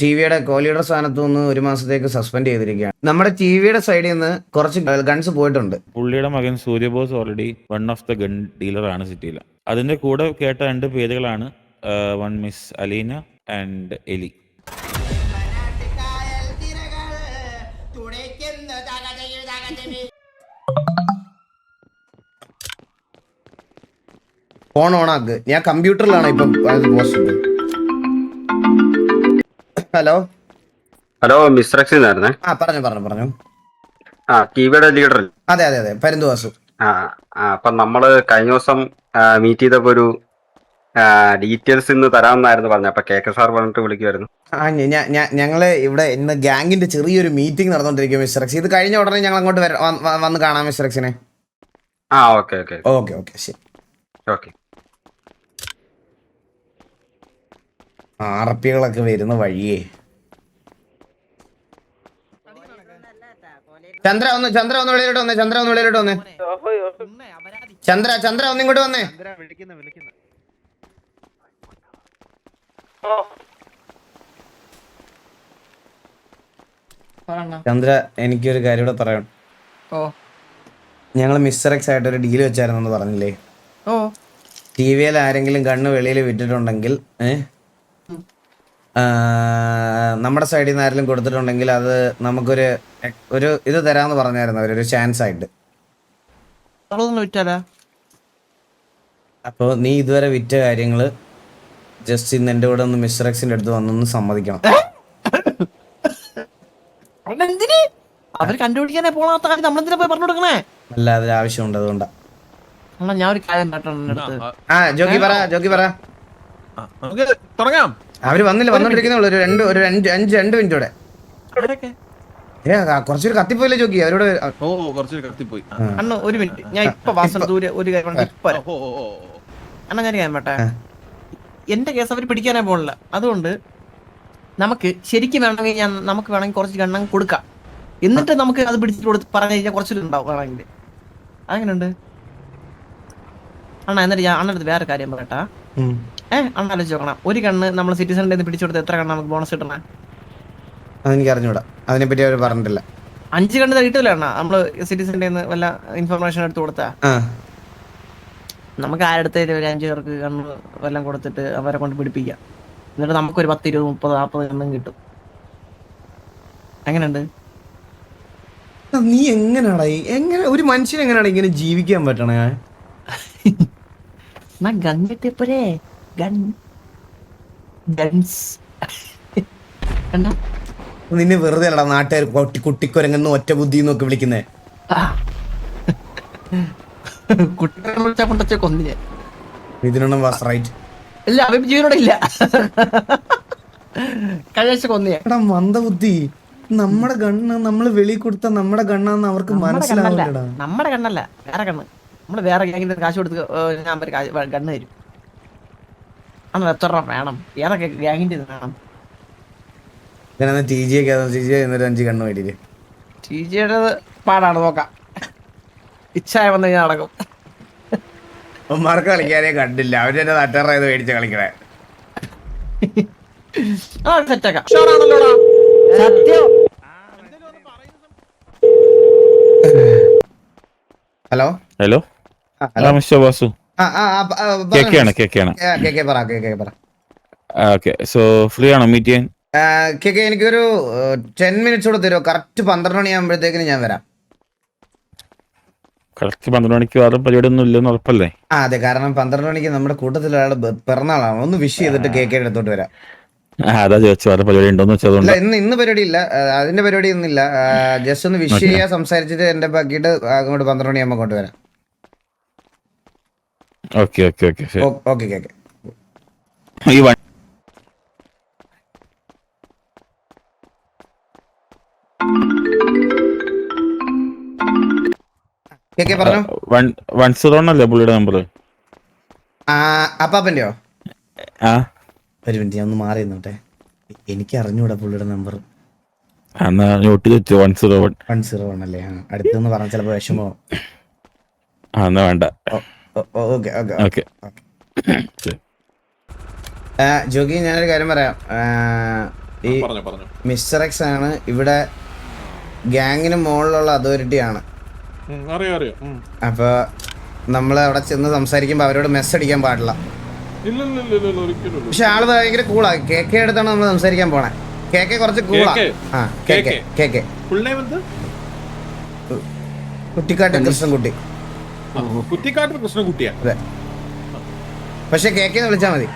ടിവിയുടെ കോഹ്ലിയുടെ സ്ഥാനത്തു നിന്ന് ഒരു മാസത്തേക്ക് സസ്പെൻഡ് ചെയ്തിരിക്കുകയാണ്. നമ്മുടെ ടിവിയുടെ സൈഡിൽ നിന്ന് കുറച്ച് ഗൺസ് പോയിട്ടുണ്ട്. പുള്ളിയുടെ മകൻ Suryabose already one of the gun ഡീലറാണ് സിറ്റിയിൽ. അതിന്റെ കൂടെ കേട്ട 2 പേരുകളാണ് one miss Aleena and Ellie. Phone ഓണാക്ക്. ഞാൻ കമ്പ്യൂട്ടറിലാണ് ഇപ്പം post. Hello hello mister X ആയിരുന്നേ. പറഞ്ഞു. ടിവിയുടെ ലീഡർ. അതെ പരന്തുവാസു. അപ്പൊ നമ്മള് കഴിഞ്ഞ ദിവസം മീറ്റ് ചെയ്തപ്പോ ഒരു ഡീറ്റെയിൽസ് ഇന്ന് തരാമെന്നായിരുന്നു പറഞ്ഞു. അപ്പൊ KK സാർ പറഞ്ഞിട്ട് വിളിക്കുമായിരുന്നു. ഞങ്ങള് ഇവിടെ ഇന്ന് ഗ്യാങ്ങിന്റെ ചെറിയൊരു മീറ്റിംഗ് നടന്നുകൊണ്ടിരിക്കും മിസ്റ്റർ എക്സ്. ഇത് കഴിഞ്ഞ ഉടനെ ഞങ്ങൾ അങ്ങോട്ട് വന്ന് കാണാം മിസ്റ്റർ എക്സിനെ. ഓക്കെ ശരി. ഓക്കെ. ആർപ്പികളൊക്കെ വരുന്ന വഴിയേ. ചന്ദ്ര ഒന്ന് വെളിയിലോട്ട് വന്നേ. ചന്ദ്ര ഒന്നിങ്ങോട്ട് വന്നേ. ചന്ദ്ര, എനിക്കൊരു കാര്യം ഇവിടെ പറയാം. ഞങ്ങൾ മിസ്റ്റർ എക്സ് ആയിട്ട് ഒരു ഡീൽ വെച്ചായിരുന്നു പറഞ്ഞില്ലേ? ടിവിയിൽ ആരെങ്കിലും കണ്ണ് വെളിയിൽ വിട്ടിട്ടുണ്ടെങ്കിൽ നമ്മുടെ സൈഡിൽ നിന്ന് ആരെങ്കിലും കൊടുത്തിട്ടുണ്ടെങ്കിൽ അത് നമുക്കൊരു ഇത് തരാന്ന് പറഞ്ഞായിരുന്നു അവരൊരു ചാൻസ് ആയിട്ട്. അപ്പോൾ നീ ഇതുവരെ വിറ്റ കാര്യങ്ങള് ജസ്റ്റ് ഇന്ന് എന്റെ കൂടെ ഒന്ന് മിസ്റ്റർ എക്സിന്റെ അടുത്ത് വന്നൊന്ന് സമ്മതിക്കണം. അവര് കണ്ടുപിടിക്കാനേ പോണാത്ത കാര്യം നമ്മളെന്തിനാ പോയി പറഞ്ഞു കൊടുക്കണേ? അല്ല, അതിൽ ആവശ്യമുണ്ട്, അതുകൊണ്ടാ. ഞാൻ ഒരു കാര്യം ജോക്കി പറ. തുടങ്ങാം. അവര് വന്നോണ്ടിരിക്കുന്നുള്ളൂ. ഒരു 5 മിനിറ്റ് കൂടെ. കുറച്ചൊരു കത്തിപ്പോയില്ലേ ജോക്കി? അവരോട് കത്തിപ്പോയി. അണ്ണ ഒരു മിനിറ്റ്, ഞാൻ ഇപ്പൊ വാസന ദൂരെ ഒരു കാര്യം അണ്ണ ഞാൻ കാര്യം പറ്റേ. എന്റെ കേസ് അവര് പിടിക്കാനേ പോണില്ല. അതുകൊണ്ട് നമുക്ക് ശരിക്കും വേണമെങ്കിൽ നമുക്ക് വേണമെങ്കിൽ കുറച്ച് ഗണ്ണം കൊടുക്കാം. എന്നിട്ട് നമുക്ക് അത് പിടിച്ചിട്ട് പറഞ്ഞു കഴിഞ്ഞാൽ കുറച്ചിട്ടുണ്ടാവും വേണമെങ്കിൽ. അതെങ്ങനെയുണ്ട് അണ്ണ? എന്നിട്ട് ഞാൻ അണ്ണടുത്ത് വേറെ കാര്യം പറയട്ടാ. അണ്ണ ആലോചിച്ച് നോക്കണം. ഒരു കണ്ണ് നമ്മൾ സിറ്റിസണിന്റെ പിടിച്ചെടുത്ത് എത്ര കണ്ണ് നമുക്ക് ബോണസ് കിട്ടണേ? അതെനിക്ക് അറിഞ്ഞൂടാ, അതിനെപ്പറ്റി അവർ പറഞ്ഞിട്ടില്ല. 5 കണ്ണ് കിട്ടില്ല അണ്ണ. നമ്മള് സിറ്റിസണിന്റെ വല്ല ഇൻഫർമേഷൻ എടുത്ത് കൊടുത്താ നമുക്ക് ആരടുത്ത് ഒരു 5 പേർക്ക് കണ്ണ് വല്ലതും കൊടുത്തിട്ട് അവരെ കൊണ്ട് പിടിപ്പിക്കാം. എന്നിട്ട് നമുക്കൊരു 10, 20, 30, 40 കണ്ണും കിട്ടും. എങ്ങനെയുണ്ട്? നീ എങ്ങനെ ഒരു മനുഷ്യൻ എങ്ങനെയാണ് ഇങ്ങനെ ജീവിക്കാൻ പറ്റണേ? ഗൺ കിട്ടിയപ്പോരേ നിന്നെ വെറുതെ അല്ലടാ നാട്ടുകാർ കുട്ടിക്കൊരങ്ങെന്ന് ഒറ്റ ബുദ്ധി എന്നൊക്കെ വിളിക്കുന്നേ. കുട്ടികളെ കൊന്നില്ലേ? ഇതിനൊന്നും വാസ് റൈറ്റ്. ഇല്ല, അവ ജീവനോടെ ഇല്ല. കഴിച്ച കൊന്നിയേ. എടാ മന്ദബുദ്ധി, നമ്മുടെ ഗണ്ണ് നമ്മള് വെളി കൊടുത്ത നമ്മുടെ ഗണ്ണാന്ന് അവർക്ക് മനസ്സിലാവില്ലടാ. നമ്മുടെ കണ്ണല്ല, വേറെ കണ്ണ്. നമ്മള് വേറെ ഗ്യാങ്ങിന്റെ കാശ് കൊടുത്ത് ഞാൻ ഗണ്ണ് തരും. അന്ന് എത്ര രൂപ വേണം? ഏതൊക്കെ ഗ്യാങ്ങിന്റെ ഇത് വേണം? TJ 5 കണ്ണ് മേടില്ലേ? TJ പാടാണ്, നോക്കാം. ഇച്ഛായ വന്ന് കഴിഞ്ഞാൽ നടക്കും. അവന്മാർക്ക് കളിക്കാനേ കണ്ടില്ല, അവര് എന്നെ നട്ടറായത് മേടിച്ച് കളിക്കണേ. സെറ്റാക്കാം. Hello mister Vasu. So free ആണോ മീറ്റ് ചെയ്യാൻ? എനിക്കൊരു 10 മിനിറ്റ്സ് കൂടെ തരുമോ? കറക്റ്റ് 12 മണിയാകുമ്പോഴത്തേക്കിന് ഞാൻ വരാം. കറക്റ്റ് 12 മണിക്ക് വേറെ പരിപാടി ഒന്നും ഇല്ലെന്ന് ഉറപ്പല്ലേ? അതെ, കാരണം 12 മണിക്ക് നമ്മുടെ കൂട്ടത്തിൽ ഒരാൾ പിറന്നാളാണ്. ഒന്ന് വിഷ് ചെയ്തിട്ട് KK അടുത്തോട്ട് വരാം. അതാ ചോദിച്ചു, വേറെ പരിപാടി ഉണ്ടോന്ന് വെച്ചതുകൊണ്ട്. ഇന്ന് പരിപാടി ഇല്ല, അതിന്റെ പരിപാടി ഒന്നുമില്ല. ജസ്റ്റ് ഒന്ന് വിഷ് ചെയ്യാ, സംസാരിച്ചിട്ട് എന്റെ ബാക്കിയിട്ട് അങ്ങോട്ട് 12 മണിയാകുമ്പോ അങ്ങോട്ട് വരാം. ഓക്കെ. ഈ ല്ലേ പുള്ളിയുടെ നമ്പർ? അപ്പാപ്പന്റെയോ? ഒരു മിനിറ്റ്, ഞാൻ ഒന്ന് മാറി നിന്നോട്ടെ. എനിക്ക് അറിഞ്ഞൂടാ പുള്ളിയുടെ നമ്പർ. നോട്ട് ചെയ്തു. 101 അല്ലേ? അടുത്തൊന്ന് പറഞ്ഞ ചിലപ്പോ വിഷമോ. വേണ്ട. ജോഗി, ഞാനൊരു കാര്യം പറയാം. ഈ പറഞ്ഞു മിസ്റ്റർ എക്സ് ആണ് ഇവിടെ ഗ്യാങ്ങിന് മുകളിലുള്ള അതോറിറ്റിയാണ്. അറിയാം അപ്പോൾ നമ്മൾ അവിടെ ചെന്ന് സംസാരിക്കുമ്പോൾ അവരോട് മെസ്സ് അടിക്കാൻ പാടില്ല. ഇല്ല ഒരിക്കലും പക്ഷെ ആള് ഭയങ്കര കൂളാ. കെ അടുത്താണ് നമ്മൾ സംസാരിക്കാൻ പോണേ. കെ കുറച്ച് കൂളാ. ആ കെ ഫുൾ നെയിം എന്ത്? കുട്ടിക്കാട്ട് കൃഷ്ണൻകുട്ടി. കുറ്റിക്കാട്ട് കൃഷ്ണൻകുട്ടിയാ? അതെ, പക്ഷെ കെ വിളിച്ചാൽ മതി.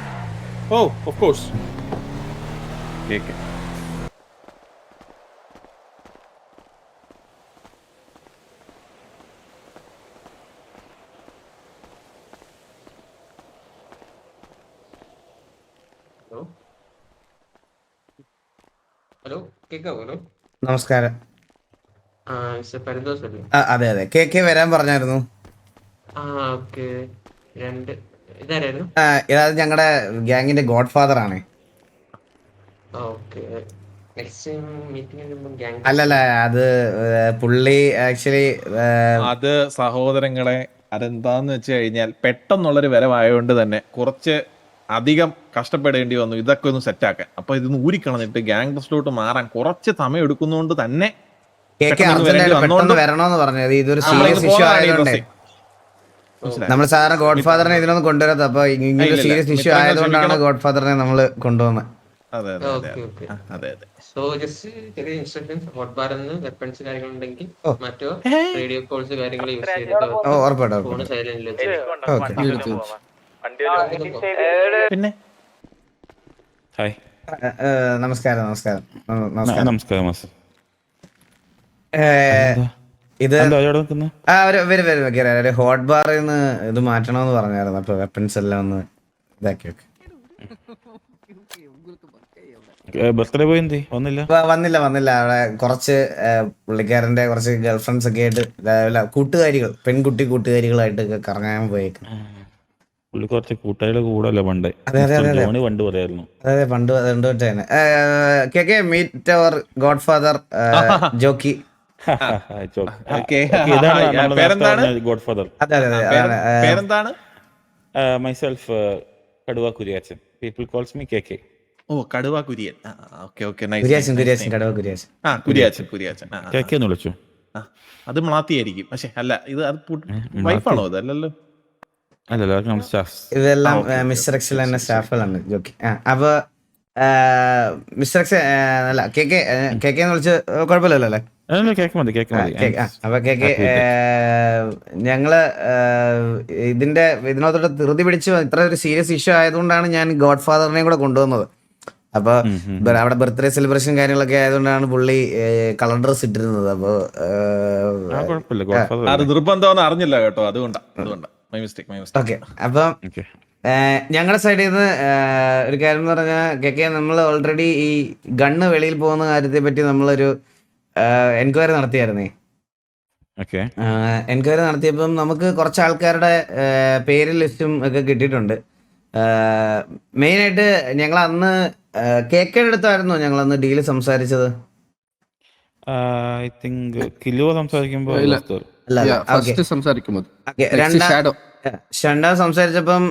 ഓ ഓഫ് കോഴ്സ്. ഹലോ കേക്കാവോ? ഹലോ നമസ്കാരം. പരിന്തോഷല്ലേ? അതെ കെ വരാൻ പറഞ്ഞായിരുന്നു. ഓക്കെ. ഇതാരായിരുന്നു? ഇത് ഞങ്ങളുടെ ഗ്യാങ്ങിന്റെ ഗോഡ് ഫാദർ ആണ്. ഓക്കെ. നെക്സ്റ്റ് മീറ്റിംഗ് അല്ലല്ല, അത് പുള്ളി ആക്ച്വലി അത് സഹോദരങ്ങളെ അതെന്താന്ന് വെച്ച് കഴിഞ്ഞാൽ പെട്ടെന്നുള്ളൊരു വരവായതുകൊണ്ട് തന്നെ കുറച്ച് അധികം കഷ്ടപ്പെടേണ്ടി വന്നു ഇതൊക്കെ ഒന്ന് സെറ്റാക്കാൻ. അപ്പൊ ഇതൊന്ന് ഊരിക്കളഞ്ഞിട്ട് ഗ്യാങ് ഡ്രസ്സിലോട്ട് മാറാൻ കുറച്ച് സമയം എടുക്കുന്നതുകൊണ്ട് തന്നെ പെട്ടെന്ന് വരണോന്ന് പറഞ്ഞത്. ഇതൊരു സീരിയസ് ഇഷ്യൂ ആയതുകൊണ്ട് നമ്മൾ സാധാരണ ഗോഡ് ഫാദറിനെ ഇതിനൊന്നും കൊണ്ടുവരാത്ത. അപ്പൊ ഇങ്ങനെ സീരിയസ് ഇഷ്യൂ ആയതുകൊണ്ടാണ് ഗോഡ് ഫാദറിനെ നമ്മൾ കൊണ്ടുവന്നത്. അതെ സോ ജസ്റ്റ് ചെറിയ ഇൻസ്ട്രക്ഷൻസ്. ഹോട്ട് ബാർ എന്ന് വെപ്പൺസ് കാര്യങ്ങളുണ്ടെങ്കിൽ മറ്റോ റേഡിയോ കോൾസ് കാര്യങ്ങൾ യൂസ് ചെയ്തിട്ട് ഫോൺ സൈലന്റിൽ വെച്ച്. പിന്നെ ഹായ്. നമസ്കാരം. നമസ്കാരം മാസ്റ്റർ. ഇത് നിൽക്കുന്നത്? ഒരു ഹോട്ട് ബാറിൽ നിന്ന് ഇത് മാറ്റണമെന്ന് പറഞ്ഞായിരുന്നു. അപ്പൊ വെപ്പൺസ് എല്ലാം ഒന്ന് ഇതാക്കി വെക്ക്. ബർത്ത്ഡേ പോയി എന്തി വന്നില്ല. അവിടെ കുറച്ച് പുള്ളിക്കാരന്റെ കുറച്ച് ഗേൾ ഫ്രണ്ട്സ് ഒക്കെ ആയിട്ട് കൂട്ടുകാരികൾ, കൂട്ടുകാരികളായിട്ട് കറങ്ങാൻ പോയേക്കും. പുള്ളി കുറച്ച് കൂട്ടുകാരുടെ കൂടല്ലേ പണ്ട്? അതെ പണ്ട് പറയായിരുന്നു. അതെ പണ്ട് തൊട്ട് തന്നെ. K meet our godfather Jockey. Godfather. പേരെന്താണ്? Myself Kaduva Kuriachan. People calls me K. Oh Kaduva Kurian. Kuriachan. K എന്ന് വിളിച്ചു. അത് മാത്തിയായിരിക്കും. പക്ഷെ അല്ല, ഇത് അത് വൈഫാണോ? അതല്ലല്ലോ. ഇതെല്ലാം മിസ്റ്റർ എക്സിൽ തന്നെ സ്റ്റാഫുകളാണ് ജോക്കി. അപ്പൊ മിസ്റ്റർ എക്സ് അല്ല കെ എന്ന് വിളിച്ച് കുഴപ്പമില്ലല്ലോ അല്ലേ? അപ്പൊ ഞങ്ങള് ഇതിനകത്തോട്ട് ധൃതി പിടിച്ച് ഇത്ര ഒരു സീരിയസ് ഇഷ്യൂ ആയതുകൊണ്ടാണ് ഞാൻ ഗോഡ് ഫാദറിനെയും കൂടെ കൊണ്ടുവന്നത്. അപ്പൊ അവിടെ ബർത്ത്ഡേ സെലിബ്രേഷൻ കാര്യങ്ങളൊക്കെ ആയതുകൊണ്ടാണ് പുള്ളി കളർ ഡ്രസ് ഇട്ടിരുന്നത്. അപ്പൊ അത് നിർബന്ധം അറിഞ്ഞില്ല കേട്ടോ, അതുകൊണ്ടാ. ഓക്കെ. അപ്പം ഞങ്ങളുടെ സൈഡിൽ നിന്ന് ഒരു കാര്യം എന്ന് പറഞ്ഞാൽ കെ നമ്മൾ ഓൾറെഡി ഈ ഗണ്ണ് വെളിയിൽ പോകുന്ന കാര്യത്തെ പറ്റി നമ്മളൊരു എൻക്വയറി നടത്തിയായിരുന്നേ. എൻക്വയറി നടത്തിയപ്പം നമുക്ക് കുറച്ച് ആൾക്കാരുടെ പേര് ലിസ്റ്റും ഒക്കെ കിട്ടിയിട്ടുണ്ട്. മെയിനായിട്ട് ഞങ്ങൾ അന്ന് കേക്കയുടെ അടുത്തായിരുന്നു ഞങ്ങൾ അന്ന് ഡീല് സംസാരിച്ചത്. രണ്ടാം സംസാരിച്ചപ്പം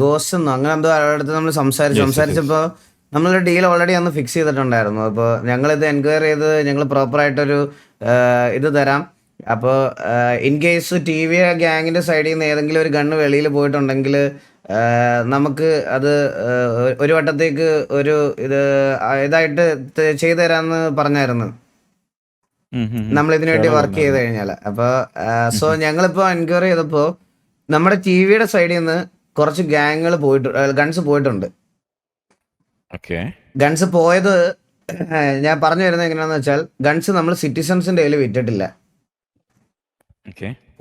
ഗോസ്റ്റ് എന്നോ അങ്ങനെ എന്തോ അടുത്ത് നമ്മൾ സംസാരിച്ചപ്പോ നമ്മളൊരു ഡീൽ ഓൾറെഡി അന്ന് ഫിക്സ് ചെയ്തിട്ടുണ്ടായിരുന്നു. അപ്പോൾ ഞങ്ങളിത് എൻക്വയറി ചെയ്ത് ഞങ്ങൾ പ്രോപ്പറായിട്ടൊരു ഇത് തരാം. അപ്പോൾ ഇൻ കേസ് ടി വി ഗ്യാങ്ങിൻ്റെ സൈഡിൽ നിന്ന് ഏതെങ്കിലും ഒരു ഗണ്ണ് വെളിയിൽ പോയിട്ടുണ്ടെങ്കിൽ നമുക്ക് അത് ഒരു വട്ടത്തേക്ക് ഒരു ഇതായിട്ട് ചെയ്തു തരാമെന്ന് പറഞ്ഞായിരുന്നു നമ്മൾ ഇതിനു വേണ്ടി വർക്ക് ചെയ്ത് കഴിഞ്ഞാൽ. അപ്പോൾ സോ ഞങ്ങളിപ്പോൾ എൻക്വയറി ചെയ്തപ്പോൾ നമ്മുടെ ടി വിയുടെ സൈഡിൽ നിന്ന് കുറച്ച് ഗ്യാങ്ങുകൾ ഗൺസ് പോയിട്ടുണ്ട്. ഗൺസ് പോയത് ഞാൻ പറഞ്ഞു വരുന്നത് എങ്ങനെയാന്ന് വെച്ചാൽ, ഗൺസ് നമ്മൾ സിറ്റിസൺസിന്റെ കയ്യിൽ വിറ്റിട്ടില്ല.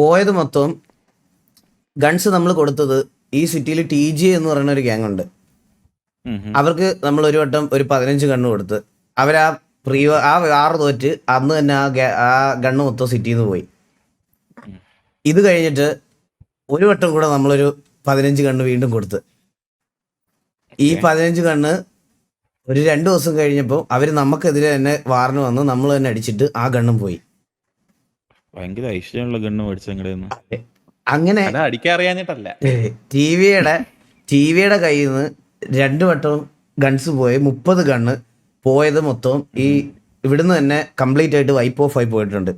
പോയത് മൊത്തം ഗൺസ് നമ്മൾ കൊടുത്തത് ഈ സിറ്റിയിൽ TG എന്ന് പറയുന്ന ഒരു ഗ്യാങ് ഉണ്ട്. അവർക്ക് നമ്മൾ ഒരു വട്ടം ഒരു 15 ഗണ്ണ് കൊടുത്ത് അവരാ ആ 6 തോറ്റ് അന്ന് തന്നെ ആ ഗണ്ണ് മൊത്തം സിറ്റിയിൽ നിന്ന് പോയി. ഇത് കഴിഞ്ഞിട്ട് ഒരു വട്ടം കൂടെ നമ്മളൊരു 15 ഗണ്ണ് വീണ്ടും കൊടുത്ത് ഈ 15 ഗണ്ണ് ഒരു 2 ദിവസം കഴിഞ്ഞപ്പോൾ അവര് നമുക്കെതിരെ തന്നെ വാറിന് വന്ന് നമ്മൾ തന്നെ അടിച്ചിട്ട് ആ ഗണ്ണും പോയി. ഭയങ്കര ഐശ്വര്യമുള്ള ഗണ്ണ് മേടിച്ചെങ്കിലും അങ്ങനെ അടിക്കാൻ അറിയാഞ്ഞിട്ടല്ല, ടിവിയുടെ കയ്യിൽ നിന്ന് 2 വട്ടവും ഗൺസ് പോയി 30 ഗണ്ണ് പോയത് മൊത്തം ഈ ഇവിടുന്ന് തന്നെ കംപ്ലീറ്റ് ആയിട്ട് വൈപ്പ് ഓഫ് ആയി പോയിട്ടുണ്ട്.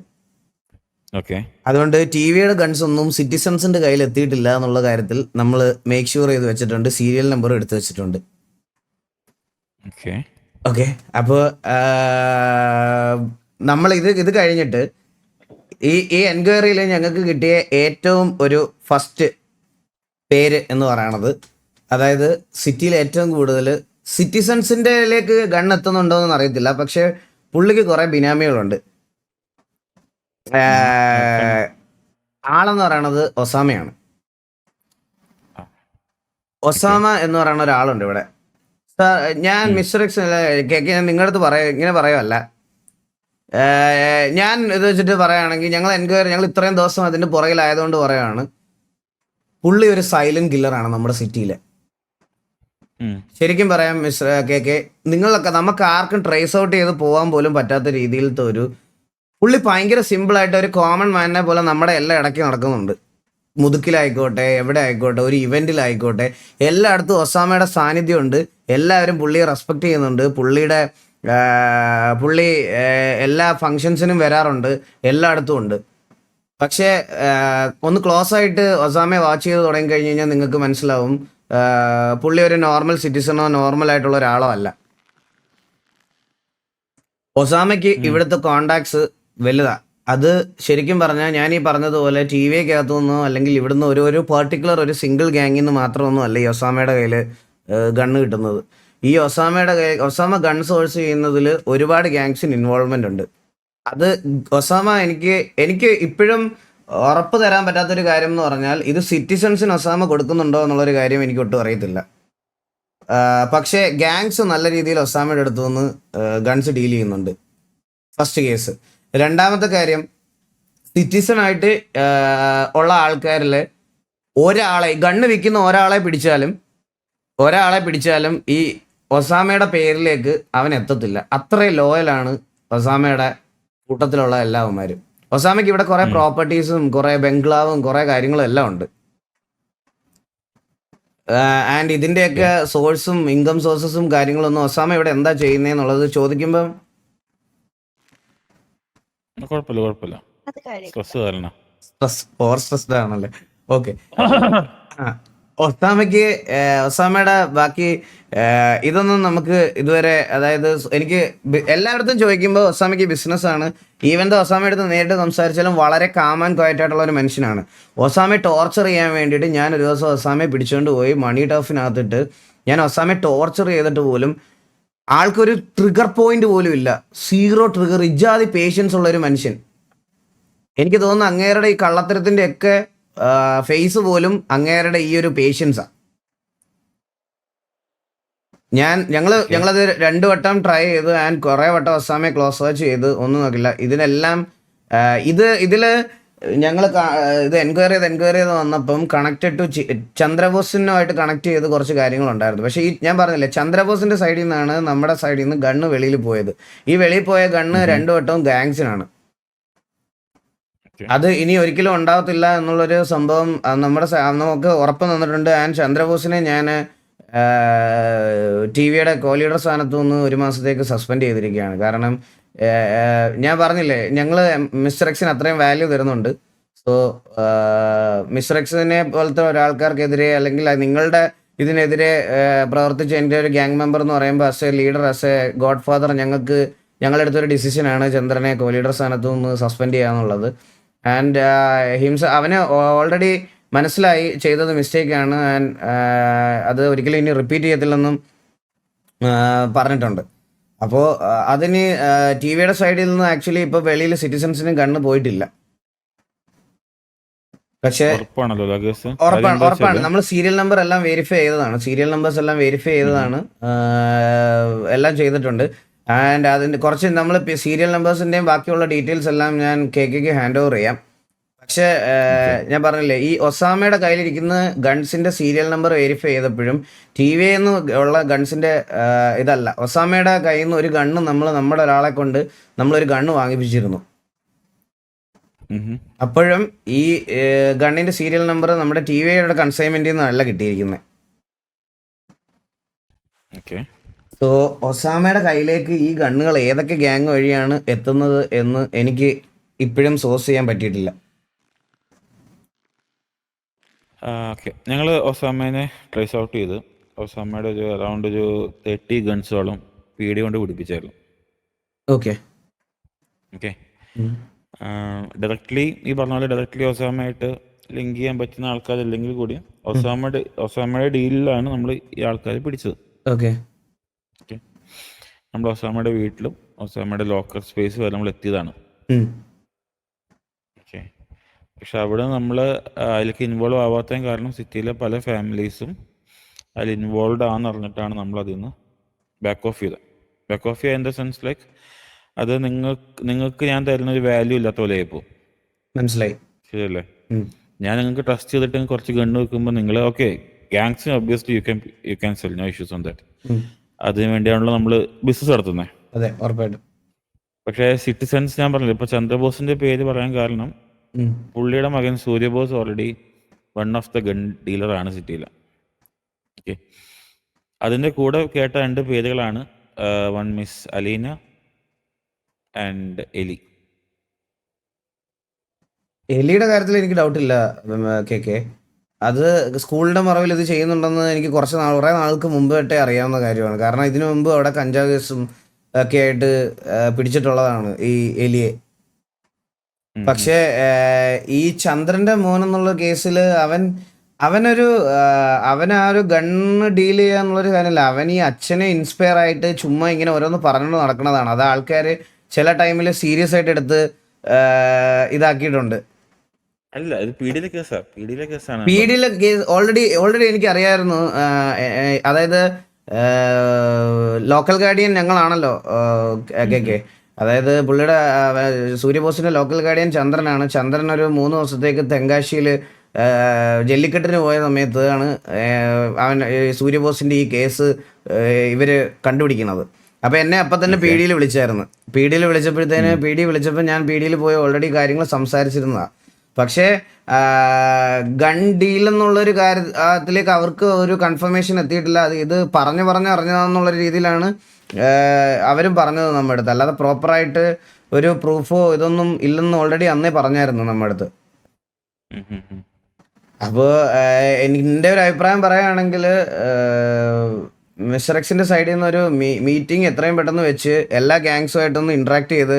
ഓക്കെ. അതുകൊണ്ട് ടി വിയുടെ ഗൺസ് ഒന്നും സിറ്റിസൺസിന്റെ കയ്യിൽ എത്തിയിട്ടില്ല എന്നുള്ള കാര്യത്തിൽ നമ്മൾ മേക്ക് ഷുവർ ചെയ്ത് വെച്ചിട്ടുണ്ട്. സീരിയൽ നമ്പർ എടുത്ത് വെച്ചിട്ടുണ്ട്. ഓക്കെ. ഓക്കെ, അപ്പോൾ നമ്മൾ ഇത് കഴിഞ്ഞിട്ട് ഈ എൻക്വയറിയിൽ ഞങ്ങൾക്ക് കിട്ടിയ ഏറ്റവും ഒരു ഫസ്റ്റ് പേര് എന്ന് പറയണത്, അതായത് സിറ്റിയിൽ ഏറ്റവും കൂടുതൽ സിറ്റിസൺസിൻ്റെലേക്ക് ഗൺ എത്തുന്നുണ്ടോ എന്ന് അറിയത്തില്ല, പക്ഷെ പുള്ളിക്ക് കുറേ ബിനാമികളുണ്ട്. ആളെന്ന് പറയണത് ഒസാമയാണ്. ഒസാമ എന്ന് പറയുന്ന ഒരാളുണ്ട് ഇവിടെ. ഞാൻ മിസ്റ്റർ എക്സ് ഞാൻ നിങ്ങളുടെ അടുത്ത് ഇങ്ങനെ പറയുമല്ല, ഞാൻ ഇത് വെച്ചിട്ട് പറയുകയാണെങ്കിൽ ഞങ്ങൾ ഇത്രയും ദിവസം അതിൻ്റെ പുറകിലായതുകൊണ്ട് പറയുകയാണ്, പുള്ളി ഒരു സൈലന്റ് കില്ലറാണ് നമ്മുടെ സിറ്റിയിലെ. ശരിക്കും പറയാം മിസ്റ്റർ കെ, നമുക്ക് ആർക്കും ട്രേസ് ഔട്ട് ചെയ്ത് പോകാൻ പോലും പറ്റാത്ത രീതിയിലത്തെ ഒരു പുള്ളി ഭയങ്കര സിമ്പിളായിട്ട് ഒരു കോമൺ മാനിനെ പോലെ നമ്മുടെ എല്ലാ ഇടയ്ക്ക് നടക്കുന്നുണ്ട്. മുതുക്കിലായിക്കോട്ടെ, എവിടെ ആയിക്കോട്ടെ, ഒരു ഇവന്റിലായിക്കോട്ടെ, എല്ലായിടത്തും ഒസാമയുടെ സാന്നിധ്യമുണ്ട്. എല്ലാവരും പുള്ളിയെ റെസ്പെക്ട് ചെയ്യുന്നുണ്ട്. പുള്ളി എല്ലാ ഫങ്ഷൻസിനും വരാറുണ്ട്, എല്ലായിടത്തും ഉണ്ട്. പക്ഷേ ഒന്ന് ക്ലോസ് ആയിട്ട് ഒസാമയെ വാച്ച് ചെയ്ത് തുടങ്ങി കഴിഞ്ഞ് കഴിഞ്ഞാൽ നിങ്ങൾക്ക് മനസ്സിലാവും പുള്ളി ഒരു നോർമൽ സിറ്റിസണോ നോർമൽ ആയിട്ടുള്ള ഒരാളോ അല്ല. ഒസാമയ്ക്ക് ഇവിടുത്തെ കോണ്ടാക്ട്സ് വലുതാ. അത് ശരിക്കും പറഞ്ഞാൽ ഞാൻ ഈ പറഞ്ഞതുപോലെ ടി വിക്കകത്തു നിന്നോ അല്ലെങ്കിൽ ഇവിടുന്ന് ഒരു പെർട്ടിക്കുലർ ഒരു സിംഗിൾ ഗ്യാങ്ങിൽ നിന്ന് മാത്രമൊന്നും അല്ല ഈ ഒസാമയുടെ കയ്യിൽ ഗണ്ണ് കിട്ടുന്നത്. ഈ ഒസാമ ഗൺ സോഴ്സ് ചെയ്യുന്നതിൽ ഒരുപാട് ഗ്യാങ്സിന് ഇൻവോൾവ്മെന്റ് ഉണ്ട്. അത് ഒസാമ എനിക്ക് ഇപ്പോഴും ഉറപ്പ് തരാൻ പറ്റാത്തൊരു കാര്യം എന്ന് പറഞ്ഞാൽ ഇത് സിറ്റിസൺസിന് ഒസാമ കൊടുക്കുന്നുണ്ടോ എന്നുള്ളൊരു കാര്യം എനിക്ക് ഒട്ടും അറിയത്തില്ല. പക്ഷേ ഗ്യാങ്സ് നല്ല രീതിയിൽ ഒസാമയുടെ അടുത്ത് നിന്ന് ഗൺസ് ഡീൽ ചെയ്യുന്നുണ്ട്. First case. രണ്ടാമത്തെ കാര്യം, സിറ്റിസൺ ആയിട്ട് ഉള്ള ആൾക്കാരിൽ ഗണ്ണ് വിൽക്കുന്ന ഒരാളെ പിടിച്ചാലും ഈ ഒസാമയുടെ പേരിലേക്ക് അവൻ എത്തത്തില്ല. അത്രയും ലോയലാണ് ഒസാമയുടെ കൂട്ടത്തിലുള്ള എല്ലാവന്മാരും. ഒസാമയ്ക്ക് ഇവിടെ കുറെ പ്രോപ്പർട്ടീസും കുറെ ബംഗ്ലാവും കുറെ കാര്യങ്ങളും എല്ലാം ഉണ്ട്. ആൻഡ് ഇതിന്റെയൊക്കെ സോഴ്സും ഇൻകം സോഴ്സസും കാര്യങ്ങളൊന്നും ഒസാമ ഇവിടെ എന്താ ചെയ്യുന്നതെന്നുള്ളത് ചോദിക്കുമ്പം കുഴപ്പമില്ല. സ്ട്രെസ്ഡ് ആണല്ലേ. ഓക്കെ. ഒസാമയുടെ ബാക്കി ഇതൊന്നും നമുക്ക് ഇതുവരെ, അതായത് എനിക്ക് എല്ലായിടത്തും ചോദിക്കുമ്പോൾ ഒസാമയ്ക്ക് ബിസിനസ്സാണ്. ഈവൻ ദ ഒസാമ എടുത്ത് നേരിട്ട് സംസാരിച്ചാലും വളരെ കാം ആൻഡ് ക്വയറ്റ് ആയിട്ടുള്ള ഒരു മനുഷ്യനാണ്. ഒസാമയെ ടോർച്ചർ ചെയ്യാൻ വേണ്ടിയിട്ട് ഞാൻ ഒരു ദിവസം ഒസാമയെ പിടിച്ചുകൊണ്ട് പോയി മണി ടഫിനകത്തിട്ട് ഞാൻ ഒസാമയെ ടോർച്ചർ ചെയ്തിട്ട് പോലും ആൾക്കൊരു ട്രിഗർ പോയിന്റ് പോലും ഇല്ല. 0 ട്രിഗർ. ഇജാതി പേഷ്യൻസ് ഉള്ളൊരു മനുഷ്യൻ. എനിക്ക് തോന്നുന്നു അങ്ങേരുടെ ഈ കള്ളത്തരത്തിൻ്റെ ഒക്കെ ഫേസ് പോലും അങ്ങേരുടെ ഈ ഒരു പേഷ്യൻസാ. ഞങ്ങളത് 2 വട്ടം ട്രൈ ചെയ്തു ആൻഡ് കുറേ വട്ടം ഒസാമയെ ക്ലോസ് വാച്ച് ചെയ്ത് ഒന്നും നോക്കില്ല. ഇതിനെല്ലാം ഇതിൽ ഞങ്ങൾ ഇത് എൻക്വയറി ചെയ്ത് വന്നപ്പം കണക്റ്റഡ് ടു ചന്ദ്രബോസിനുമായിട്ട് കണക്ട് ചെയ്ത് കുറച്ച് കാര്യങ്ങളുണ്ടായിരുന്നു. പക്ഷേ ഞാൻ പറഞ്ഞില്ലേ, ചന്ദ്രബോസിന്റെ സൈഡിൽ നിന്നാണ് നമ്മുടെ സൈഡിൽ നിന്ന് ഗണ്ണ് വെളിയിൽ പോയത്. ഈ വെളിയിൽ പോയ ഗണ്ണ് 2 വട്ടവും ഗാങ്സിനാണ്. അത് ഇനി ഒരിക്കലും ഉണ്ടാവത്തില്ല എന്നുള്ളൊരു സംഭവം നമുക്ക് ഉറപ്പ് തന്നിട്ടുണ്ട്. ആൻഡ് ചന്ദ്രബോസിനെ ഞാൻ ടി വിയുടെ കോ ലീഡർ സ്ഥാനത്തു നിന്ന് 1 മാസത്തേക്ക് സസ്പെൻഡ് ചെയ്തിരിക്കുകയാണ്. കാരണം ഞാൻ പറഞ്ഞില്ലേ, ഞങ്ങൾ മിസ്റ്റർ എക്സിന് അത്രയും വാല്യൂ തരുന്നുണ്ട്. സോ മിസ്റ്റർ എക്സിനെ പോലത്തെ ഒരാൾക്കാർക്കെതിരെ അല്ലെങ്കിൽ നിങ്ങളുടെ ഇതിനെതിരെ പ്രവർത്തിച്ച എൻ്റെ ഒരു ഗ്യാങ് മെമ്പർ എന്ന് പറയുമ്പോൾ as a leader, as a godfather, ഞങ്ങളെടുത്തൊരു ഡിസിഷനാണ് ചന്ദ്രനെ കോ ലീഡർ സ്ഥാനത്തു നിന്ന് സസ്പെൻഡ് ചെയ്യാന്നുള്ളത്. ആൻഡ് അവന് ഓൾറെഡി മനസ്സിലായി ചെയ്തത് മിസ്റ്റേക്കാണ്. ആൻഡ് അത് ഒരിക്കലും ഇനി റിപ്പീറ്റ് ചെയ്യത്തില്ലെന്നും പറഞ്ഞിട്ടുണ്ട്. അപ്പോൾ അതിന് ടി വിയുടെ സൈഡിൽ നിന്ന് ആക്ച്വലി ഇപ്പോൾ വെളിയിൽ സിറ്റിസൺസിന് ഗണ്ണ് പോയിട്ടില്ല. പക്ഷേ ഉറപ്പാണ്. നമ്മൾ സീരിയൽ നമ്പർ എല്ലാം വെരിഫൈ ചെയ്തതാണ്. സീരിയൽ നമ്പേഴ്സ് എല്ലാം വെരിഫൈ ചെയ്തതാണ്. എല്ലാം ചെയ്തിട്ടുണ്ട്. ആൻഡ് അതിൻ്റെ കുറച്ച് നമ്മൾ സീരിയൽ നമ്പേഴ്സിൻ്റെയും ബാക്കിയുള്ള ഡീറ്റെയിൽസ് എല്ലാം ഞാൻ കെക്ക് ഹാൻഡ് ഓവർ ചെയ്യാം. പക്ഷേ ഞാൻ പറഞ്ഞില്ലേ, ഈ ഒസാമയുടെ കയ്യിലിരിക്കുന്ന ഗൺസിൻ്റെ സീരിയൽ നമ്പർ വെരിഫൈ ചെയ്തപ്പോഴും ടി വിയിൽ നിന്ന് ഉള്ള ഗൺസിൻ്റെ ഇതല്ല. ഒസാമയുടെ കയ്യിൽ നിന്ന് ഒരു ഗണ്ണ് നമ്മുടെ ഒരാളെ കൊണ്ട് നമ്മളൊരു ഗണ്ണ് വാങ്ങിപ്പിച്ചിരുന്നു. അപ്പോഴും ഈ ഗണ്ണിൻ്റെ സീരിയൽ നമ്പർ നമ്മുടെ ടി വിയുടെ കൺസൈൻമെൻറ്റിൽ നിന്നല്ല കിട്ടിയിരിക്കുന്നത്. സോ ഒസാമയുടെ കയ്യിലേക്ക് ഈ ഗണ്ണുകൾ ഏതൊക്കെ ഗ്യാങ് വഴിയാണ് എത്തുന്നത് എന്ന് എനിക്ക് ഇപ്പോഴും സോഴ്സ് ചെയ്യാൻ പറ്റിയിട്ടില്ല. ഓക്കെ, ഞങ്ങൾ ഒസാമേനെ ട്രേസ് ഔട്ട് ചെയ്ത് ഒസാമയുടെ ഒരു അറൗണ്ട് ഒരു 30 ഗൺസോളം പീടി കൊണ്ട് പിടിപ്പിച്ചായിരുന്നു. ഓക്കെ. ഓക്കെ, ഡയറക്ട്ലി ഈ പറഞ്ഞ പോലെ ഡയറക്ട്ലി ഒസാമയായിട്ട് ലിങ്ക് ചെയ്യാൻ പറ്റുന്ന ആൾക്കാരില്ലെങ്കിൽ കൂടി ഒസാമയുടെ ഡീലിലാണ് നമ്മൾ ഈ ആൾക്കാരെ പിടിച്ചത്. ഓക്കെ. ഓക്കെ, നമ്മൾ ഒസാമയുടെ വീട്ടിലും ഒസാമയുടെ ലോക്കർ സ്പേസ് വരെ നമ്മൾ എത്തിയതാണ്. ഓക്കെ, പക്ഷെ അവിടെ നമ്മൾ അതിലേക്ക് ഇൻവോൾവ് ആവാത്തതിന് കാരണം സിറ്റിയിലെ പല ഫാമിലീസും അതിൽ ഇൻവോൾവ് ആണെന്ന് അറിഞ്ഞിട്ടാണ് നമ്മൾ അതിൽ നിന്ന് ബാക്ക് ഓഫ് ചെയ്തത്. ബാക്ക് ഓഫ് ചെയ്യുക ഇൻ ദ സെൻസ് ലൈക്ക് അത് നിങ്ങൾക്ക് ഞാൻ തരുന്ന ഒരു വാല്യൂ ഇല്ലാത്ത പോലെ ആയിപ്പോൾ. മനസ്സിലായി. ശരിയല്ലേ? ഞാൻ നിങ്ങൾക്ക് ട്രസ്റ്റ് ചെയ്തിട്ട് കുറച്ച് ഗണ്ണ് വെക്കുമ്പോൾ നിങ്ങൾ ഓക്കെ ഗാങ്സിന് obviously you can sell, no issues on that. അതിന് വേണ്ടിയാണല്ലോ നമ്മൾ ബിസിനസ് നടത്തുന്നത്. അതെ, ഉറപ്പായിട്ടും. പക്ഷേ സിറ്റിസൺസ് ഞാൻ പറഞ്ഞില്ല, ഇപ്പോൾ ചന്ദ്രബോസിന്റെ പേര് പറയാൻ കാരണം പുള്ളിയുടെ മകൻ Suryabose already one of the gun ഡീലറാണ് സിറ്റിയിൽ. ഓക്കെ, അതിൻ്റെ കൂടെ കേട്ട 2 പേരുകളാണ് വൺ മിസ് അലീന ആൻഡ് എലി. എലിയുടെ കാര്യത്തിൽ എനിക്ക് ഡൗട്ടില്ല കെ. അത് സ്കൂളിന്റെ മറവിൽ ഇത് ചെയ്യുന്നുണ്ടെന്ന് എനിക്ക് കുറേ നാൾക്ക് മുമ്പ് തൊട്ടേ അറിയാവുന്ന കാര്യമാണ്. കാരണം ഇതിനു മുമ്പ് അവിടെ കഞ്ചാവ് കേസും ഒക്കെ ആയിട്ട് പിടിച്ചിട്ടുള്ളതാണ് ഈ എലിയെ. പക്ഷേ ഈ ചന്ദ്രന്റെ മോൻ എന്നുള്ള കേസിൽ അവനൊരു ആ ഒരു ഗണ്ണ് ഡീൽ ചെയ്യാന്നുള്ളൊരു കാര്യമല്ല. അവൻ ഈ അച്ഛനെ ഇൻസ്പയർ ആയിട്ട് ചുമ്മാ ഇങ്ങനെ ഓരോന്ന് പറഞ്ഞു നടക്കുന്നതാണ്. അത് ആൾക്കാർ ചില ടൈമിൽ സീരിയസ് ആയിട്ട് എടുത്ത് ഇതാക്കിയിട്ടുണ്ട്. അല്ല, ഇത് പീഡിയിലെ കേസാണ്. പീഡിയിലെ കേസ് ഓൾറെഡി എനിക്ക് അറിയായിരുന്നു. അതായത് ലോക്കൽ ഗാർഡിയൻ ഞങ്ങളാണല്ലോ കെ. അതായത് പുള്ളിയുടെ സൂര്യബോസിന്റെ ലോക്കൽ ഗാർഡിയൻ ചന്ദ്രനാണ്. ചന്ദ്രൻ ഒരു 3 ദിവസത്തേക്ക് തെങ്കാശിയിൽ ജല്ലിക്കെട്ടിന് പോയ സമയത്ത് ആണ് അവൻ സൂര്യബോസിന്റെ ഈ കേസ് ഇവര് കണ്ടുപിടിക്കുന്നത്. അപ്പോൾ എന്നെ അപ്പം തന്നെ പി ഡിയിൽ വിളിച്ചായിരുന്നു. പി ഡിയിൽ വിളിച്ചപ്പോൾ ഞാൻ പി ഡിയിൽ പോയി ഓൾറെഡി കാര്യങ്ങൾ സംസാരിച്ചിരുന്നതാണ്. പക്ഷേ ഗൺ ഡീൽ എന്നുള്ളൊരു കാര്യത്തിലേക്ക് അവർക്ക് ഒരു കൺഫർമേഷൻ എത്തിയിട്ടില്ല. ഇത് അറിഞ്ഞതാണെന്നുള്ള രീതിയിലാണ് അവരും പറഞ്ഞത് നമ്മുടെ അടുത്ത്. അല്ലാതെ പ്രോപ്പറായിട്ട് ഒരു പ്രൂഫോ ഇതൊന്നും ഇല്ലെന്ന് ഓൾറെഡി അന്നേ പറഞ്ഞായിരുന്നു നമ്മുടെ അടുത്ത്. അപ്പോൾ എൻ്റെ ഒരു അഭിപ്രായം പറയുകയാണെങ്കിൽ മിസ്റ്റർ എക്സിൻ്റെ സൈഡിൽ നിന്ന് ഒരു മീറ്റിംഗ് എത്രയും പെട്ടെന്ന് വെച്ച് എല്ലാ ഗാങ്സുമായിട്ടൊന്ന് ഇൻട്രാക്ട് ചെയ്ത്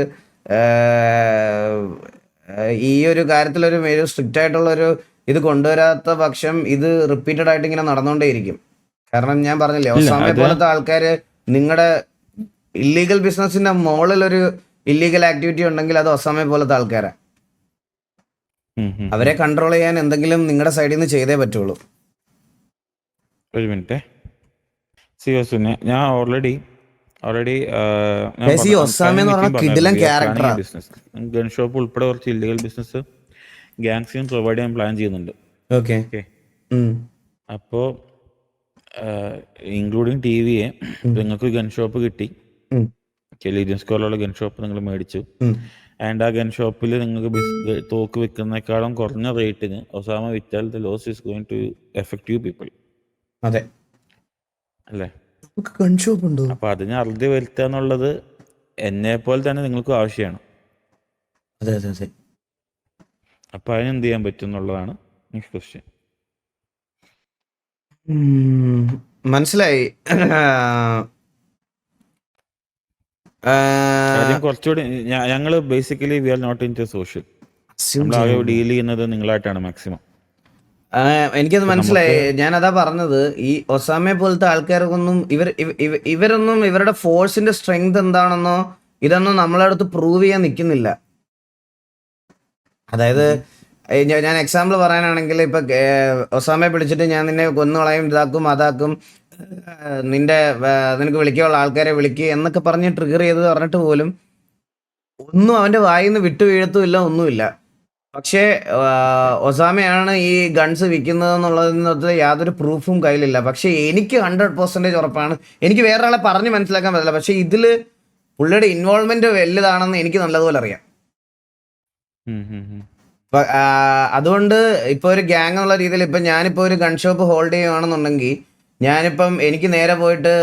ഈ ഒരു കാര്യത്തിലൊരു സ്ട്രിക്റ്റ് ആയിട്ടുള്ളൊരു ഇത് കൊണ്ടുവരാത്ത പക്ഷം ഇത് റിപ്പീറ്റഡ് ആയിട്ട് ഇങ്ങനെ നടന്നുകൊണ്ടേയിരിക്കും. കാരണം ഞാൻ പറഞ്ഞില്ലേ, ഒസാമയെ പോലത്തെ ആൾക്കാർ നിങ്ങളുടെ ഇല്ലീഗൽ ബിസിനസിന്റെ മുകളിലൊരു ഇല്ലീഗൽ ആക്ടിവിറ്റി ഉണ്ടെങ്കിൽ അത് ഒസാമയെ പോലത്തെ ആൾക്കാരാണ്. അവരെ കൺട്രോൾ ചെയ്യാൻ എന്തെങ്കിലും നിങ്ങളുടെ സൈഡിൽ നിന്ന് ചെയ്തേ പറ്റുള്ളൂ. ഒരു മിനിറ്റ്, ഞാൻ ഓൾറെഡി ഒസാമ എന്ന് പറഞ്ഞ കിടിലൻ ക്യാരക്ടറാണ്. ഗൺ ഷോപ്പ് ഉൾപ്പെടെ കുറച്ച് ഇല്ലീഗൽ ബിസിനസ് ഗാങ്സിനും പ്രൊവൈഡ് ചെയ്യാൻ പ്ലാൻ ചെയ്യുന്നുണ്ട്. ഓക്കെ. അപ്പോൾ ഇൻക്ലൂഡിങ് ടിവിയെ നിങ്ങൾക്ക് ഗൺ ഷോപ്പ് കിട്ടി. ലീജിയൻ സ്ക്വയറിലുള്ള ഗൺ ഷോപ്പ് നിങ്ങൾ മേടിച്ചു. ആൻഡ് ആ ഗൺ ഷോപ്പിൽ നിങ്ങൾക്ക് തോക്ക് വിൽക്കുന്നതിനേക്കാളും കുറഞ്ഞ റേറ്റിന് ഒസാമ വിറ്റാൽ the loss is going to affect you people. അതെ അല്ലേ? ഗൺ ഷോപ്പ് ഉണ്ടോ? അപ്പൊ അതിന് അറുതി വരുത്തുക എന്നുള്ളത് എന്നെ പോലെ തന്നെ നിങ്ങൾക്കും ആവശ്യമാണ്. അതെ അതെ അതെ. അപ്പൊ അതിന് എന്ത് ചെയ്യാൻ പറ്റും എന്നുള്ളതാണ് നെക്സ്റ്റ് ക്വസ്റ്റ്യൻ. മനസ്സിലായി. കുറച്ചുകൂടി ഞങ്ങള് basically we are not into social. നമ്മൾ ഡീൽ ചെയ്യുന്നത് നിങ്ങളായിട്ടാണ് മാക്സിമം. എനിക്കത് മനസ്സിലായി. ഞാനതാ പറഞ്ഞത്, ഈ ഒസാമയെ പോലത്തെ ആൾക്കാർക്കൊന്നും ഇവരൊന്നും ഇവരുടെ ഫോഴ്സിന്റെ സ്ട്രെങ്ത് എന്താണെന്നോ ഇതൊന്നും നമ്മളെ അടുത്ത് പ്രൂവ് ചെയ്യാൻ നിൽക്കുന്നില്ല. അതായത് ഞാൻ എക്സാമ്പിൾ പറയാനാണെങ്കിൽ ഇപ്പൊ ഒസാമയെ പിടിച്ചിട്ട് ഞാൻ നിന്നെ കൊന്നുകളയും, ഇതാക്കും അതാക്കും, നിനക്ക് വിളിക്കാനുള്ള ആൾക്കാരെ വിളിക്കുക എന്നൊക്കെ പറഞ്ഞ് ട്രിഗർ ചെയ്ത് പറഞ്ഞിട്ട് പോലും ഒന്നും അവന്റെ വായിൽ നിന്ന് വിട്ടു വീഴത്തുമില്ല, ഒന്നുമില്ല. പക്ഷേ ഒസാമയാണ് ഈ ഗൺസ് വിൽക്കുന്നതെന്നുള്ളതിനകത്ത് യാതൊരു പ്രൂഫും കയ്യിലില്ല. പക്ഷെ എനിക്ക് 100% ഉറപ്പാണ്. എനിക്ക് വേറെ ആളെ പറഞ്ഞ് മനസ്സിലാക്കാൻ പറ്റില്ല. പക്ഷെ ഇതിൽ പുള്ളിയുടെ ഇൻവോൾവ്മെന്റ് വലുതാണെന്ന് എനിക്ക് നല്ലതുപോലെ അറിയാം. അതുകൊണ്ട് ഇപ്പൊ ഒരു ഗ്യാങ് എന്നുള്ള രീതിയിൽ ഇപ്പൊ ഞാനിപ്പോ ഒരു ഗൺ ഷോപ്പ് ഹോൾഡ് ചെയ്യുകയാണെന്നുണ്ടെങ്കിൽ ഞാനിപ്പം എനിക്ക് നേരെ പോയിട്ട്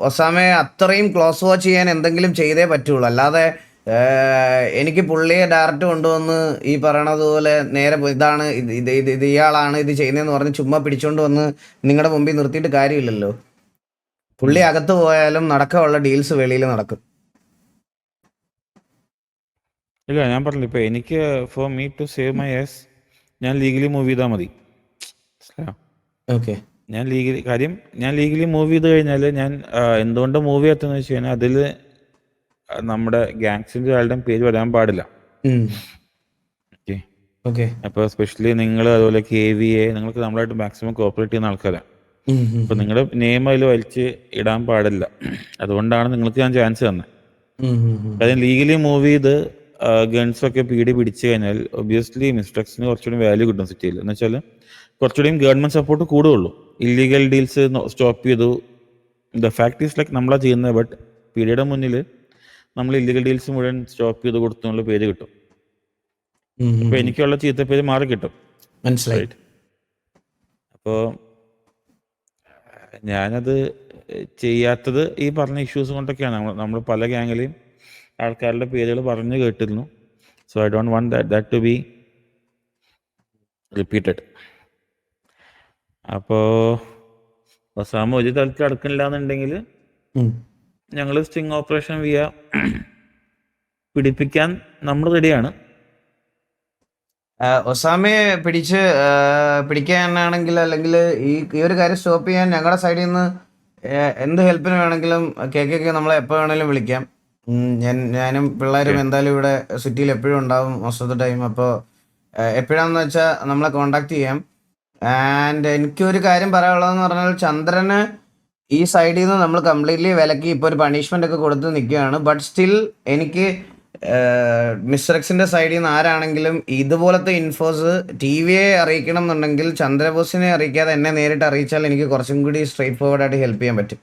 ഒസാമയെ അത്രയും ക്ലോസ് വാച്ച് ചെയ്യാൻ എന്തെങ്കിലും ചെയ്തേ പറ്റുള്ളൂ. അല്ലാതെ എനിക്ക് പുള്ളിയെ ഡയറക്റ്റ് കൊണ്ടുവന്ന് ഈ പറയണത് പോലെ നേരെ ഇതാണ് ഇത് ഇയാളാണ് ഇത് ചെയ്യുന്നതെന്ന് പറഞ്ഞ് ചുമ്മാ പിടിച്ചോണ്ട് വന്ന് നിങ്ങളുടെ മുമ്പിൽ നിർത്തിയിട്ട് കാര്യമില്ലല്ലോ. പുള്ളി അകത്ത് പോയാലും നടക്കമുള്ള ഡീൽസ് വെളിയിൽ നടക്കും. ഇല്ല, ഞാൻ പറഞ്ഞില്ല, ഇപ്പൊ എനിക്ക് for me to save my ass ഞാൻ ലീഗലി മൂവ് ചെയ്താൽ മതി. ഓക്കെ, ഞാൻ ലീഗലി മൂവ് ചെയ്ത് കഴിഞ്ഞാൽ ഞാൻ എന്തുകൊണ്ട് മൂവ് ചെയ്യാത്തെന്ന് വെച്ച് കഴിഞ്ഞാൽ അതിൽ നമ്മുടെ ഗാങ്സിന്റെ ആളുടെയും പേര് വരാൻ പാടില്ല. ഓക്കെ, ഓക്കെ, അപ്പോൾ എസ്പെഷ്യലി നിങ്ങൾ അതുപോലെ KVA നിങ്ങൾക്ക് നമ്മളായിട്ട് മാക്സിമം കോപ്പറേറ്റ് ചെയ്യുന്ന ആൾക്കാരാണ്. അപ്പൊ നിങ്ങളുടെ നെയിം അതിൽ വലിച്ച് ഇടാൻ പാടില്ല. അതുകൊണ്ടാണ് നിങ്ങൾക്ക് ഞാൻ ചാൻസ് തന്നെ. കാര്യം ലീഗലി മൂവ് ചെയ്ത് ഗൺസൊക്കെ പിടിച്ചു കഴിഞ്ഞാൽ ഒബ്വിയസ്ലി മിസ്റ്റേക്സിന് കുറച്ചുകൂടി വാല്യൂ കിട്ടും സിറ്റിയിൽ. എന്ന് വെച്ചാൽ കുറച്ചുകൂടിയും ഗവൺമെന്റ് സപ്പോർട്ട് കൂടുകയുള്ളൂ. ഇല്ലീഗൽ ഡീൽസ് സ്റ്റോപ്പ് ചെയ്തു. ദ ഫാക്ട് ഈസ് ലൈക്ക് നമ്മളാ ചെയ്യുന്നത്. ബട്ട് പിടിയുടെ മുന്നിൽ നമ്മൾ ഇല്ലീഗൽ ഡീൽസ് മുഴുവൻ സ്റ്റോപ്പ് ചെയ്ത് കൊടുത്തുള്ള പേര് കിട്ടും. അപ്പൊ എനിക്കുള്ള ചീത്ത പേര് മാറി കിട്ടും. മനസ്സിലായി. അപ്പോൾ ഞാനത് ചെയ്യാത്തത് ഈ പറഞ്ഞ ഇഷ്യൂസ് കൊണ്ടൊക്കെയാണ്. നമ്മൾ പല ഗ്യാങ്ങിലെയും ആൾക്കാരുടെ പേരുകൾ പറഞ്ഞു കേട്ടിരുന്നു. So I don't want that to be repeated. അപ്പോൾ ഒസാമ ഒരു തലത്തിൽ അടക്കണില്ല എന്നുണ്ടെങ്കിൽ ഞങ്ങൾ സ്റ്റിങ് ഓപ്പറേഷൻ പിടിപ്പിക്കാൻ നമ്മൾ റെഡിയാണ്. ഒസാമയെ പിടിക്കാനാണെങ്കിൽ അല്ലെങ്കിൽ ഈ ഒരു കാര്യം സ്റ്റോപ്പ് ചെയ്യാൻ ഞങ്ങളുടെ സൈഡിൽ നിന്ന് എന്ത് ഹെൽപ്പിന് വേണമെങ്കിലും കേക്കൊക്കെ നമ്മളെ എപ്പോൾ വേണമെങ്കിലും വിളിക്കാം. ഞാനും പിള്ളേരും എന്തായാലും ഇവിടെ സിറ്റിയിൽ എപ്പോഴും ഉണ്ടാവും മോസ്റ്റ് ഓഫ് ദ ടൈം. അപ്പോൾ എപ്പോഴാണെന്ന് വെച്ചാൽ നമ്മളെ കോണ്ടാക്ട് ചെയ്യാം. ആൻഡ് എനിക്കൊരു കാര്യം പറയാനുള്ളതെന്ന് പറഞ്ഞാൽ ചന്ദ്രന് ഈ സൈഡിൽ നിന്ന് നമ്മൾ കംപ്ലീറ്റ്ലി വിലക്കി ഇപ്പോൾ ഒരു പണിഷ്മെൻ്റ് ഒക്കെ കൊടുത്ത് നിൽക്കുകയാണ്. ബട്ട് സ്റ്റിൽ എനിക്ക് മിസ്റ്റർ എക്സിൻ്റെ സൈഡിൽ നിന്ന് ആരാണെങ്കിലും ഇതുപോലത്തെ ഇൻഫോസ് TVA അറിയിക്കണം എന്നുണ്ടെങ്കിൽ ചന്ദ്രബോസിനെ അറിയിക്കാതെ എന്നെ നേരിട്ട് അറിയിച്ചാൽ എനിക്ക് കുറച്ചും കൂടി സ്ട്രെയിറ്റ് ഫോർവേഡ് ആയിട്ട് ഹെൽപ്പ് ചെയ്യാൻ പറ്റും.